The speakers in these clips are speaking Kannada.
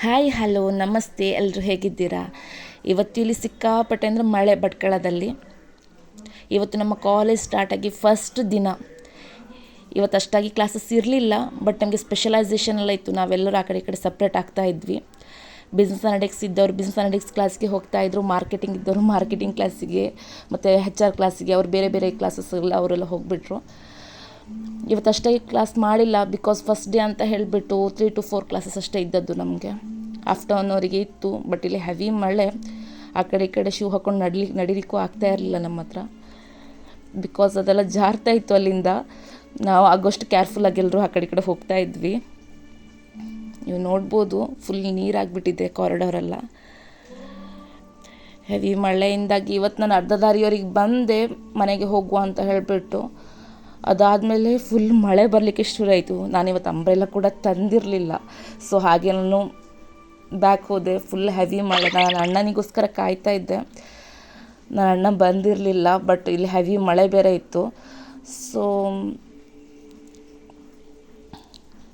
ಹಾಯ್ ಹಲೋ ನಮಸ್ತೆ, ಎಲ್ಲರೂ ಹೇಗಿದ್ದೀರಾ? ಇವತ್ತು ಇಲ್ಲಿ ಸಿಕ್ಕಾಪಟ್ಟೆ ಅಂದರೆ ಮಳೆ ಭಟ್ಕಳದಲ್ಲಿ. ಇವತ್ತು ನಮ್ಮ ಕಾಲೇಜ್ ಸ್ಟಾರ್ಟಾಗಿ ಫಸ್ಟ್ ದಿನ. ಇವತ್ತು ಅಷ್ಟಾಗಿ ಕ್ಲಾಸಸ್ ಇರಲಿಲ್ಲ, ಬಟ್ ನಮಗೆ ಸ್ಪೆಷಲೈಸೇಷನ್ ಎಲ್ಲ ಇತ್ತು. ನಾವೆಲ್ಲರೂ ಆ ಕಡೆ ಈ ಕಡೆ ಸಪ್ರೇಟ್ ಆಗ್ತಾ ಇದ್ವಿ. ಬಿಸ್ನೆಸ್ ಅನಲಿಟಿಕ್ಸ್ ಇದ್ದವರು ಬಿಸ್ನೆಸ್ ಅನಲಿಟಿಕ್ಸ್ ಕ್ಲಾಸ್ಗೆ ಹೋಗ್ತಾಯಿದ್ರು, ಮಾರ್ಕೆಟಿಂಗ್ ಇದ್ದವರು ಮಾರ್ಕೆಟಿಂಗ್ ಕ್ಲಾಸಿಗೆ, ಮತ್ತು HR ಕ್ಲಾಸಿಗೆ, ಅವ್ರು ಬೇರೆ ಬೇರೆ ಕ್ಲಾಸಸ್ ಎಲ್ಲ ಅವರೆಲ್ಲ ಹೋಗಿಬಿಟ್ರು. ಇವತ್ತು ಅಷ್ಟೇ ಕ್ಲಾಸ್ ಮಾಡಿಲ್ಲ, ಬಿಕಾಸ್ ಫಸ್ಟ್ ಡೇ ಅಂತ ಹೇಳಿಬಿಟ್ಟು 3 to 4 ಕ್ಲಾಸಸ್ ಅಷ್ಟೇ ಇದ್ದದ್ದು ನಮಗೆ. ಆಫ್ಟರ್ನೂರಿಗೆ ಇತ್ತು, ಬಟ್ ಇಲ್ಲಿ ಹೆವಿ ಮಳೆ. ಆ ಕಡೆ ಈ ಕಡೆ ಶೂ ಹಾಕ್ಕೊಂಡು ನಡಿಲಿಕ್ಕೂ ಆಗ್ತಾ ಇರಲಿಲ್ಲ ನಮ್ಮ ಹತ್ರ, ಬಿಕಾಸ್ ಅದೆಲ್ಲ ಜಾರ್ತಾ ಇತ್ತು ಅಲ್ಲಿಂದ. ನಾವು ಆಗೋಷ್ಟು ಕೇರ್ಫುಲ್ಲಾಗಿ ಎಲ್ಲರೂ ಆ ಕಡೆ ಈ ಕಡೆ ಹೋಗ್ತಾ ಇದ್ವಿ. ನೀವು ನೋಡ್ಬೋದು, ಫುಲ್ ನೀರಾಗಿಬಿಟ್ಟಿದೆ ಕಾರಿಡಾರೆಲ್ಲ. ಹೆವಿ ಮಳೆಯಿಂದಾಗಿ ಇವತ್ತು ನಾನು ಅರ್ಧ ದಾರಿಯವರೆಗೆ ಬಂದೆ ಮನೆಗೆ ಹೋಗುವ ಅಂತ ಹೇಳಿಬಿಟ್ಟು. ಅದಾದಮೇಲೆ ಫುಲ್ ಮಳೆ ಬರಲಿಕ್ಕೆ ಶುರು ಆಯಿತು. ನಾನಿವತ್ತು ಅಂಬ್ರೆಲ್ಲ ಕೂಡ ತಂದಿರಲಿಲ್ಲ, ಸೊ ಹಾಗೆ ನಾನು ಬ್ಯಾಕ್ ಹೋದೆ. ಫುಲ್ ಹೆವಿ ಮಳೆ. ನಾನು ಅಣ್ಣನಿಗೋಸ್ಕರ ಕಾಯ್ತಾ ಇದ್ದೆ, ನನ್ನ ಅಣ್ಣ ಬಂದಿರಲಿಲ್ಲ, ಬಟ್ ಇಲ್ಲಿ ಹೆವಿ ಮಳೆ ಬೇರೆ ಇತ್ತು. ಸೊ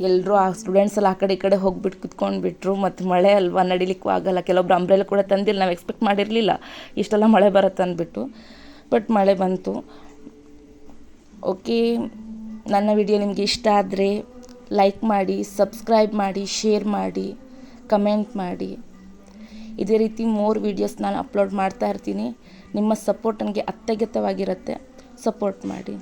ಎಲ್ಲರೂ ಆ ಸ್ಟೂಡೆಂಟ್ಸ್ ಎಲ್ಲ ಆ ಕಡೆ ಈ ಕಡೆ ಹೋಗ್ಬಿಟ್ಟು ಕುತ್ಕೊಂಡ್ಬಿಟ್ರು. ಮತ್ತು ಮಳೆ ಅಲ್ವಾ, ನಡಿಲಿಕ್ಕೂ ಆಗಲ್ಲ. ಕೆಲವೊಬ್ರು ಅಂಬ್ರೆಲ್ಲ ಕೂಡ ತಂದಿಲ್ಲ, ನಾವು ಎಕ್ಸ್ಪೆಕ್ಟ್ ಮಾಡಿರಲಿಲ್ಲ ಇಷ್ಟೆಲ್ಲ ಮಳೆ ಬರುತ್ತೆ ಅಂದ್ಬಿಟ್ಟು, ಬಟ್ ಮಳೆ ಬಂತು. ಓಕೆ, ನನ್ನ ವಿಡಿಯೋ ನಿಮಗೆ ಇಷ್ಟ ಆದರೆ ಲೈಕ್ ಮಾಡಿ, ಸಬ್ಸ್ಕ್ರೈಬ್ ಮಾಡಿ, ಶೇರ್ ಮಾಡಿ, ಕಮೆಂಟ್ ಮಾಡಿ. ಇದೇ ರೀತಿ ಮೋರ್ ವೀಡಿಯೋಸ್ ನಾನು ಅಪ್ಲೋಡ್ ಮಾಡ್ತಾ ಇರ್ತೀನಿ. ನಿಮ್ಮ ಸಪೋರ್ಟ್ ನನಗೆ ಅತ್ಯಗತ್ಯವಾಗಿರುತ್ತೆ. ಸಪೋರ್ಟ್ ಮಾಡಿ.